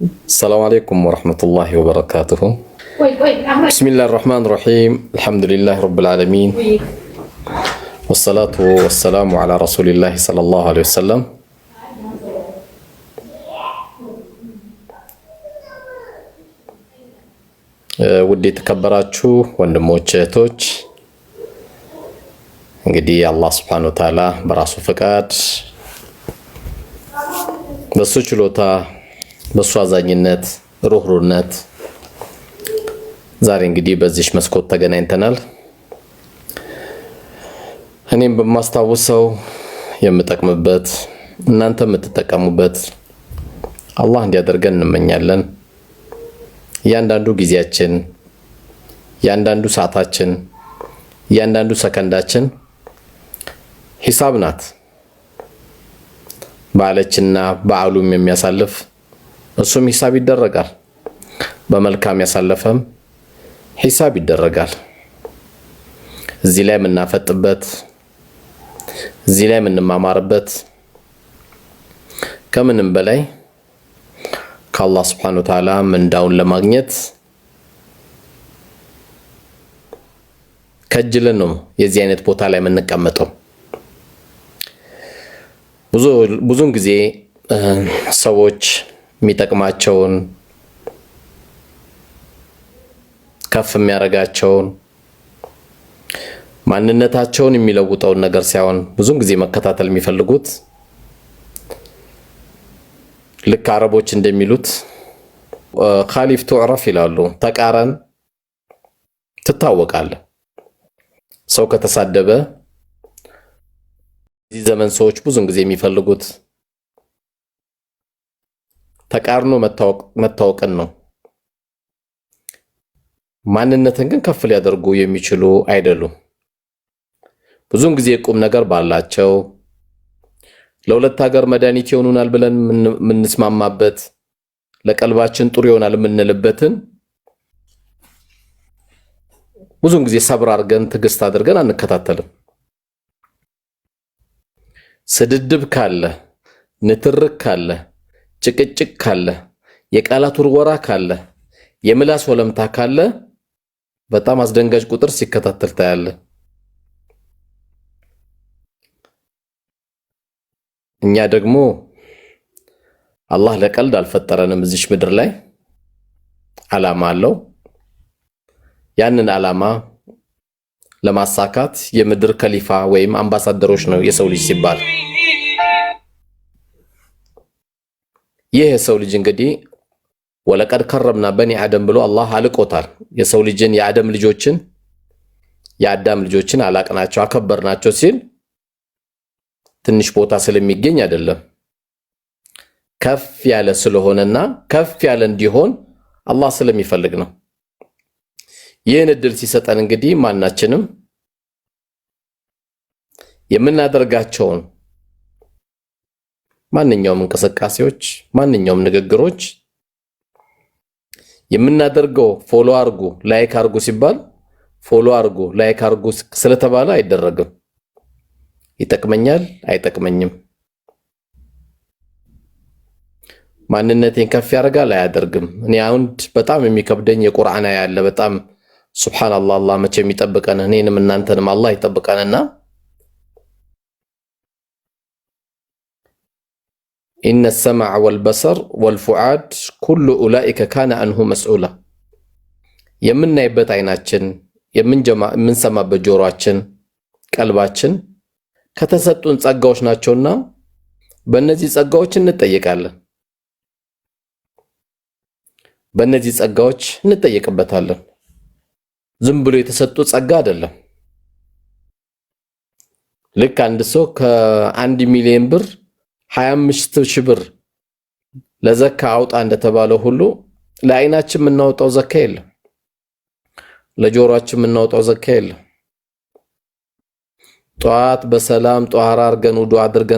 السلام عليكم ورحمة الله وبركاته. بسم الله الرحمن الرحيم. الحمد لله رب العالمين، والصلاة والسلام على رسول الله صلى الله عليه وسلم. ውድ የተከበራችሁ ወንድሞች እህቶች፣ እንግዲህ አላህ Subhanahu Wa Ta'ala በራሱ ፈቃድ በሱ ችሎታ በሱ አዛኝነት ሩህሩህነት ዛሬ እንግዲህ በዚህ መስኮት ተገናኝተናል። እኔም በማስታወሰው የምጠቅምበት እናንተ የምትጠቀሙበት አላህ እንዲያደርገን እንመኛለን። ያንዳንዱ ጊዜያችን፣ ያንዳንዱ ሰዓታችን፣ ያንዳንዱ ሰከንዳችን ሂሳብ ናት። ባለችና በዓሉም የሚያሳልፍ እሱም ሂሳብ ይደረጋል። በመልካም ያሳለፈም ሂሳብ ይደረጋል። እዚህ ላይ የምናፈጥበት፣ እዚህ ላይ የምንማማርበት ከምንም በላይ ከአላህ Subhanahu Wa Ta'ala ምንዳውን ለማግኘት ከጅለን ነው የዚህ አይነት ቦታ ላይ የምንቀመጠው። ብዙውን ጊዜ ሰዎች የሚጠቅማቸውን ከፍ የሚያረጋቸውን ማንነታቸውን የሚለውጠውን ነገር ሳይሆን ብዙውን ጊዜ መከታተል የሚፈልጉት ልክ አረቦች እንደሚሉት ኻሊፍ ቱዕረፍ ይላሉ። ተቃራን ትታወቃለህ። ሰው ከተሳደበ እዚህ ዘመን ሰዎች ብዙውን ጊዜ የሚፈልጉት ተቃርኖ መታወቅን ነው። ማንነትን ግን ከፍ ሊያደርጉ የሚችሉ አይደሉም። ብዙውን ጊዜ ቁም ነገር ባላቸው ለሁለት ሀገር መድኃኒት ይሆኑናል ብለን የምንስማማበት ለቀልባችን ጥሩ ይሆናል የምንልበትን ብዙውን ጊዜ ሰብር አድርገን ትዕግስት አድርገን አንከታተልም። ስድድብ ካለ፣ ንትርክ ካለ፣ ጭቅጭቅ ካለ፣ የቃላት ውርወራ ካለ፣ የምላስ ወለምታ ካለ በጣም አስደንጋጭ ቁጥር ሲከታተል ታያለ። እኛ ደግሞ አላህ ለቀልድ አልፈጠረንም። እዚህ ምድር ላይ ዓላማ አለው። ያንን ዓላማ ለማሳካት የምድር ከሊፋ ወይም አምባሳደሮች ነው የሰው ልጅ ሲባል። ይህ የሰው ልጅ እንግዲህ ወለቀድ ከረምና በኒ አደም ብሎ አላህ አልቆታል። የሰው ልጅን የአዳም ልጆችን አላቅናቸው አከበርናቸው ሲል ትንሽ ቦታ ስለሚገኝ አይደለም፣ ከፍ ያለ ስለሆነና ከፍ ያለ እንዲሆን አላህ ስለሚፈልግ ነው። ይህን እድል ሲሰጠን እንግዲህ ማናችንም የምናደርጋቸውን ማንኛውም እንቅስቃሴዎች፣ ማንኛውም ንግግሮች የምናደርገው ፎሎ አርጉ ላይክ አርጉ ሲባል ፎሎ አርጉ ላይክ አርጉ ስለተባለ አይደረግም። ይጠቅመኛል አይጠቅመኝም፣ ማንነቴን ከፍ ያደርጋል አያደርግም። እኔ አሁን በጣም የሚከብደኝ የቁርአን አያ ያለ በጣም ሱብሃንአላህ። አላህ መቼም ይጠብቀን፣ እኔንም እናንተንም አላህ ይጠብቀንና ኢነ ሰመዐ ወልበሰር ወልፉዓድ ኩሉ ኡላኢከ ካነ አንሁ መስኡላ። የምናይበት አይናችን፣ የምንሰማበት ጆሮአችን፣ ቀልባችን ከተሰጡን ጸጋዎች ናቸውና በእነዚህ ጸጋዎች እንጠየቃለን። በእነዚህ ጸጋዎች እንጠየቅበታለን። ዝም ብሎ የተሰጡ ጸጋ አይደለም። ልክ አንድ ሰው ከ1 ሚሊዮን ብር 25,000 ብር ለዘካ አውጣ እንደተባለው ሁሉ ለአይናችን የምናወጣው ዘካ የለም፣ ለጆሮአችን የምናወጣው ዘካ የለም። ጧት በሰላም ጧራ አርገን ውዱ አድርገን